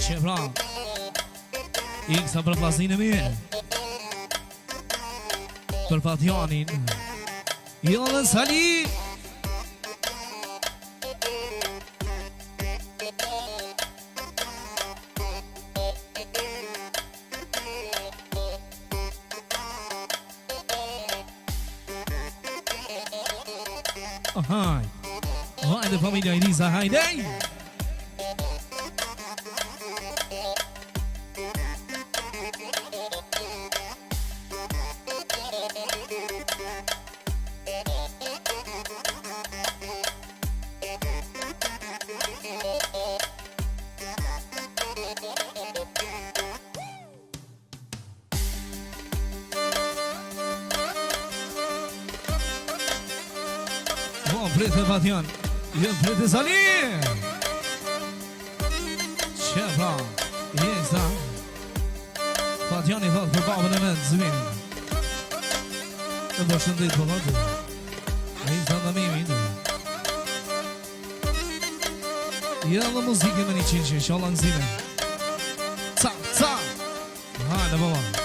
Qebra Iksa për plasin e mi Për Fatjanin Jo dhe Sali Hajde familja Elisa, hajde Frete Fatjan Jo frete Sali Qebra Jesa Fatjan i thot për babën e me të zmin E do shëndit për vëtë Jesa dhe mimi Ja dhe muzike me një qinqin Shala në zime Ca, ca Hajde baba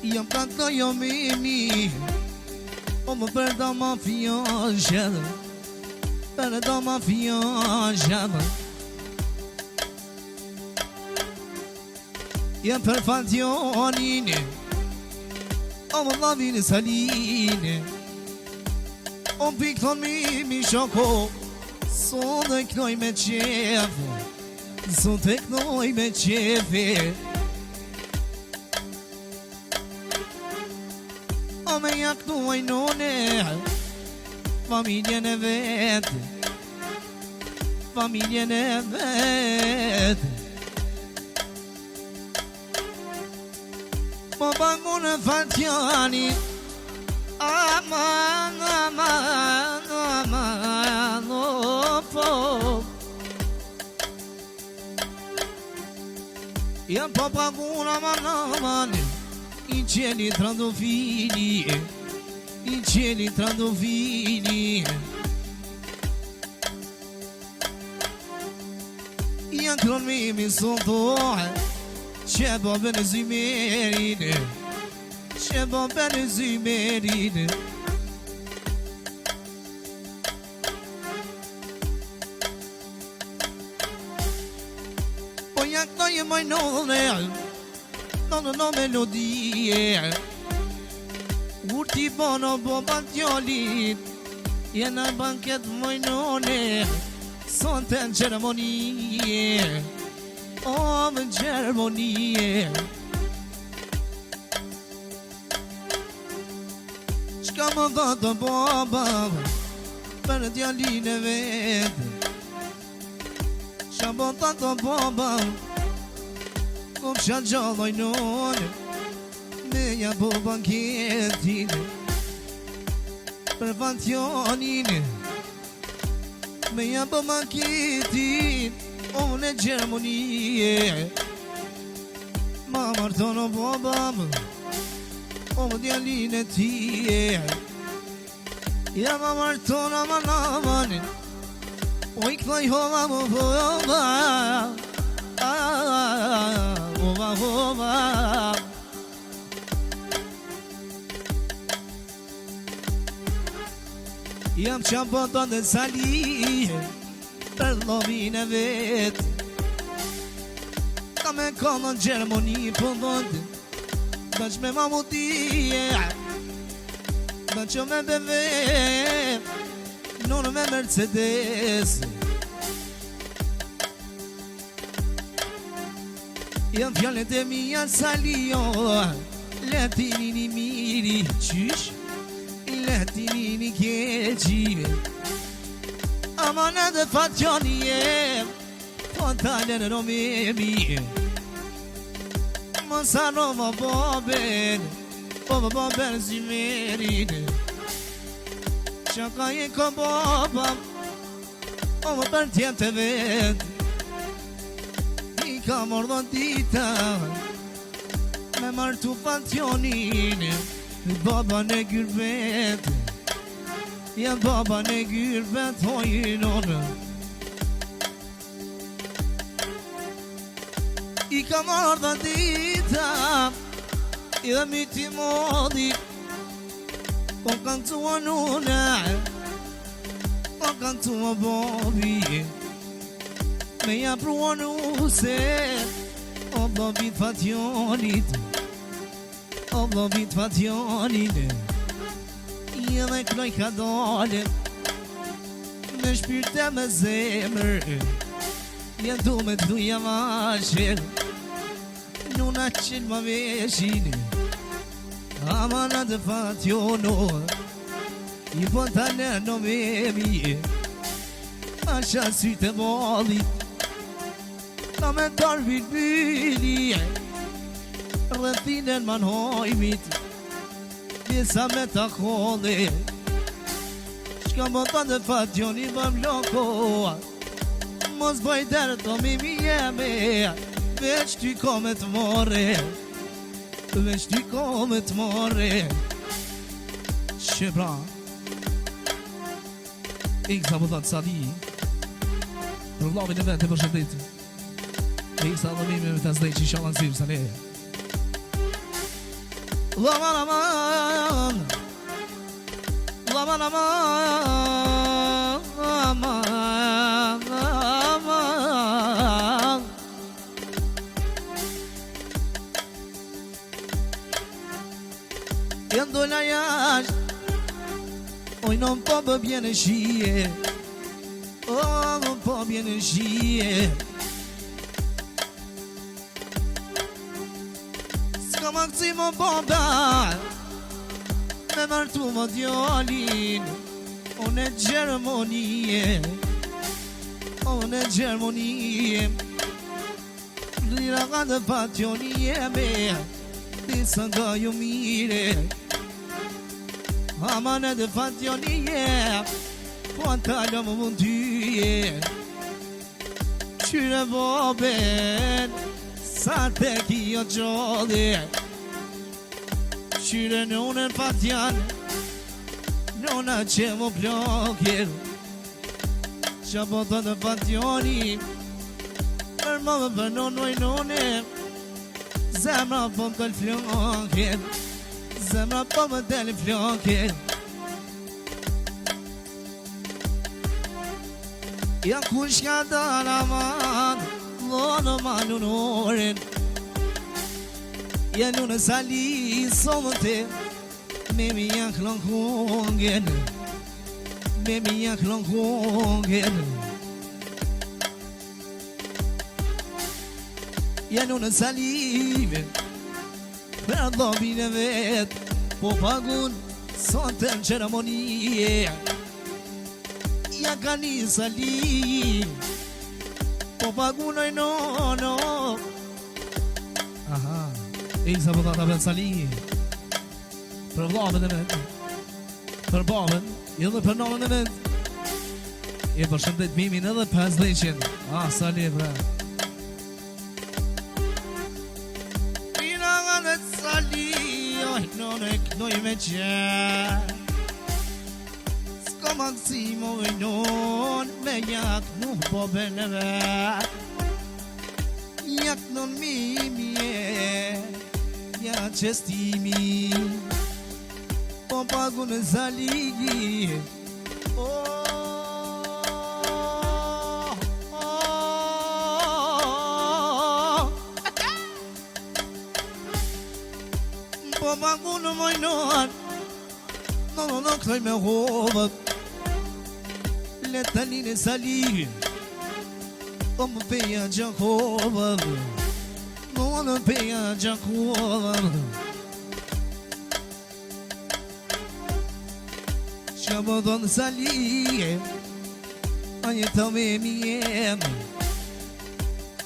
Jam kanto jo mimi O më për da ma fion shedë Për da ma fion shedë Jam për Fatjanin O më lavin e Salin O më pikton mimi shoko Son dhe knoj me qef Son dhe knoj me qefi O me jak nuaj none Familjen e vetë Familjen e vetë Po bangun e Fatjani Aman, aman, aman O po Jam po bangun aman, aman I cieli trandofili I cieli trandofili Janë kron mi sontohe Që bo bene zymerine Që bo bene zymerine Po janë këto je majnone No melodie Urti bono bo bantjolit Jena banket mojnone Son të në ceremonie O më ceremonie Qka më dha të baba Për djalin e vetë Qa më dha të baba Kom shanë gjalloj none Me ja po banketin Për Fatjanin Me ja po banketin O në Gjermonie Ma marton o babam O më djalin e tije Ja ma marton aman amanin O i këthaj hova më hova Hova, hova Jam qabotan dhe Sali për lovin e vet. Ka me kollon Gjermoni për vënd, bëq me mamutije, bëq me beve, nonë me Mercedes. Janë fjallet e mija salio, letinin i miri, qysh, letinin i keqi. Aman edhe fatjoni e, po talen romemi. Mësa roma boben, boben si merin. Qaka i ko boba, më për tjetë të vetë. Ka mordon dita me martu pantionin, baba në gyrbet, ja baba në gyrbet hojnon. I ka mordon dita i dhe miti modi, po kanë tua nune, po kanë tua bobi. Me ja pruon use, o blobit fationit, o blobit fationit. I dhe knoj ka dole, me shpirte me zemër, ja du me duja masher, nuna qil ma veshin, amana dhe fationo, i po tale no memi, asha syte bolit. Ka me darvit bili, rëthinen man hojmit, pjesa me ta kole. Shka më të dhe fatjoni vëm loko, mos bajder të mimi jeme, veç ty kome të more, veç ty kome të more. Shebra, iksa më të sali, për vlavin e vete për shënditë. Iksa dhe mimi me të zdej që shalan zim sa ne. Laman aman, laman aman, aman, aman. Janë dola jashtë, oj non po bë bjene shije, o non po bjene shije. Ska këci më bomba, me martu më djallin, unë e Gjermonije, unë e Gjermonije. Lira nga dhe pationije me, disa nga ju mire. Aman edhe fationije, po talë më mund tyje. Qyre boben, sa te kjo gjodhe. Qyre nonën fatjan, nona që më plokjer. Qa po të dhe fatjoni, për më më për nonoj none, zemra po më të flokjer, zemra po më të flokjer. Ja kush ka dala man, lono manunoren. Ja nunë sali somte, me mi jak lonkongen, me mi jak lonkongen. Ja nunë salive, për dhobin e vet, po pagun sonte në ceremonie. Ja ka një sali, po pagunoj nono. Aha, iksa po ta vet sali, për vllabën e vet, për babën, edhe për nonën e vet. E përshëndet mimin edhe 50. Ah, sali bre. Pina nga dhe sali, oj nonë e knoj me qe. Maksimoj non me jak nuk po beneve, jak non mimje, ja qestimi, po pagu në zaligi. Oh, pagu në mojnon në këtoj me hovët Le taline sali O më peja gjakovët Në peja gjakovët Qa më thonë sali A jetë me mjem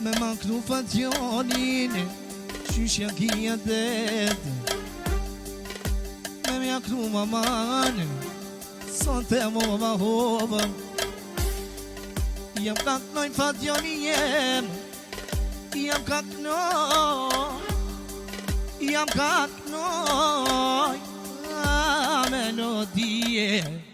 Me maknu fatjonin Qyshja kia det Me mjaknu maman Son të mo ma hovëm Jam kaknoj fatjonin jem Jam kaknoj A melodie